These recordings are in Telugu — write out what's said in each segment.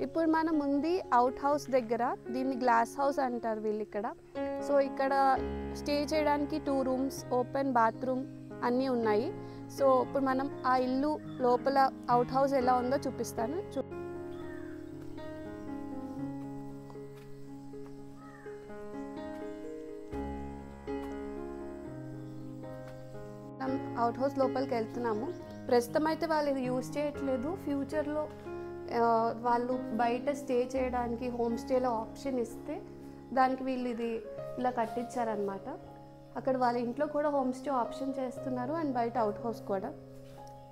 ఇప్పుడు మనం ఉంది అవుట్ హౌస్ దగ్గర, దీన్ని గ్లాస్ హౌస్ అంటారు వీళ్ళు ఇక్కడ. సో ఇక్కడ స్టే చేయడానికి 2 రూమ్స్, ఓపెన్ బాత్రూమ్ అన్నీ ఉన్నాయి. సో ఇప్పుడు మనం ఆ ఇల్లు లోపల అవుట్ హౌస్ ఎలా ఉందో చూపిస్తాను. అవుట్ హౌస్ లోపలికి వెళ్తున్నాము. ప్రస్తుతం అయితే వాళ్ళు ఇది యూజ్ చేయట్లేదు. ఫ్యూచర్లో వాళ్ళు బయట స్టే చేయడానికి హోమ్ స్టేలో ఆప్షన్ ఇస్తే దానికి వీళ్ళు ఇది ఇలా కట్టించారనమాట. అక్కడ వాళ్ళ ఇంట్లో కూడా హోమ్ స్టే ఆప్షన్ చేస్తున్నారు అండ్ బయట అవుట్ హౌస్ కూడా.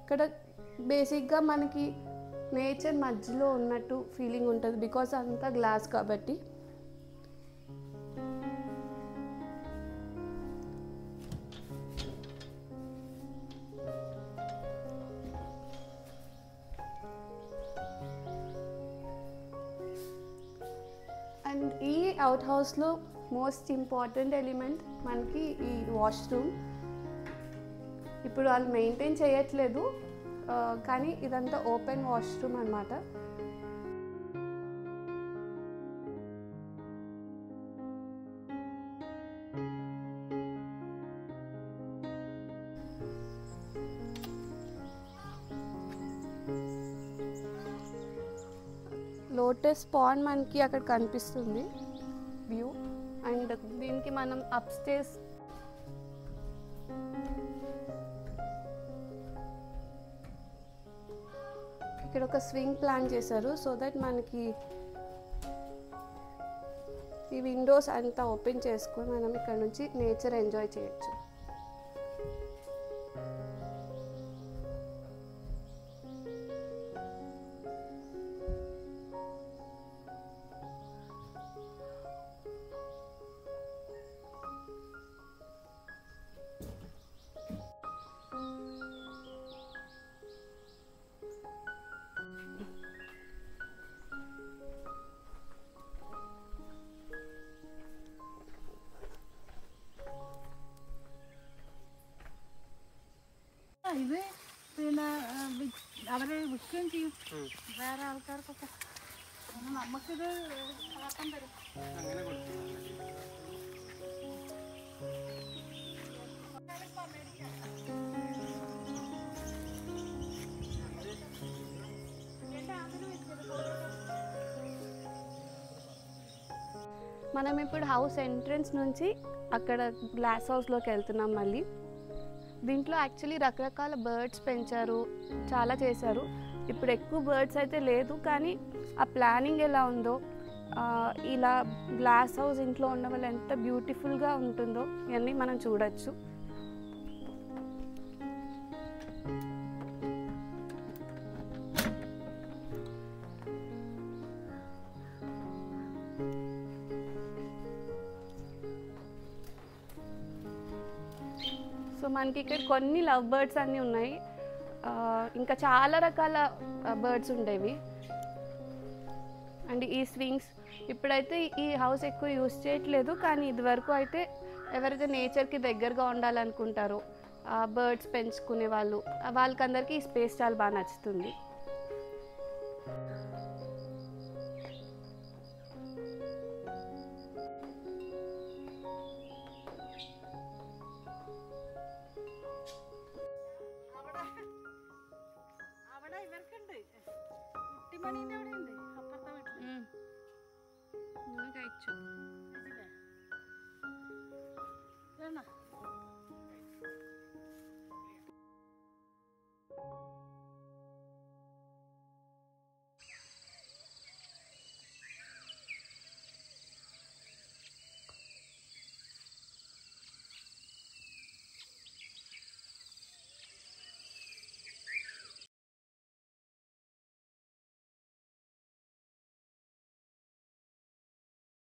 ఇక్కడ బేసిక్గా మనకి నేచర్ మధ్యలో ఉన్నట్టు ఫీలింగ్ ఉంటుంది, బికాస్ అంతా గ్లాస్ కాబట్టి. అండ్ ఈ అవుట్ హౌస్లో మోస్ట్ ఇంపార్టెంట్ ఎలిమెంట్ మనకి ఈ వాష్రూమ్. ఇప్పుడు వాళ్ళు మెయింటైన్ చేయట్లేదు, కానీ ఇదంతా ఓపెన్ వాష్రూమ్ అన్నమాట. లోటస్ పాండ్ మనకి అక్కడ కనిపిస్తుంది వ్యూ. అండ్ దీనికి మనం అప్స్టేర్స్ ఇక్కడ ఒక స్వింగ్ ప్లాన్ చేశారు, సో దట్ మనకి ఈ విండోస్ అంతా ఓపెన్ చేసుకొని మనం ఇక్కడ నుంచి నేచర్ ఎంజాయ్ చేయొచ్చు. ഇത് പിന്നെ അവരെ വിൽക്കുകയും ചെയ്യും വേറെ ആൾക്കാർക്കൊക്കെ. നമുക്കിത് ആക്കാൻ തരും. మనం ఇప్పుడు హౌస్ ఎంట్రన్స్ నుంచి అక్కడ గ్లాస్ హౌస్లోకి వెళ్తున్నాం మళ్ళీ. దీంట్లో యాక్చువల్లీ రకరకాల బర్డ్స్ పెంచారు, చాలా చేశారు. ఇప్పుడు ఎక్కువ బర్డ్స్ అయితే లేదు, కానీ ఆ ప్లానింగ్ ఎలా ఉందో, ఇలా గ్లాస్ హౌస్ ఇంట్లో ఉండడం వల్ల ఎంత బ్యూటిఫుల్గా ఉంటుందో ఇవన్నీ మనం చూడొచ్చు. సో మనకి ఇక్కడ కొన్ని లవ్ బర్డ్స్ అన్నీ ఉన్నాయి, ఇంకా చాలా రకాల బర్డ్స్ ఉండేవి. అండ్ ఈ స్వింగ్స్ ఇప్పుడైతే ఈ హౌస్ ఎక్కువ యూజ్ చేయట్లేదు, కానీ ఇదివరకు అయితే ఎవరైతే నేచర్కి దగ్గరగా ఉండాలనుకుంటారో బర్డ్స్ పెంచుకునే వాళ్ళకందరికీ ఈ స్పేస్ చాలా బాగా నచ్చుతుంది. കഴിച്ചു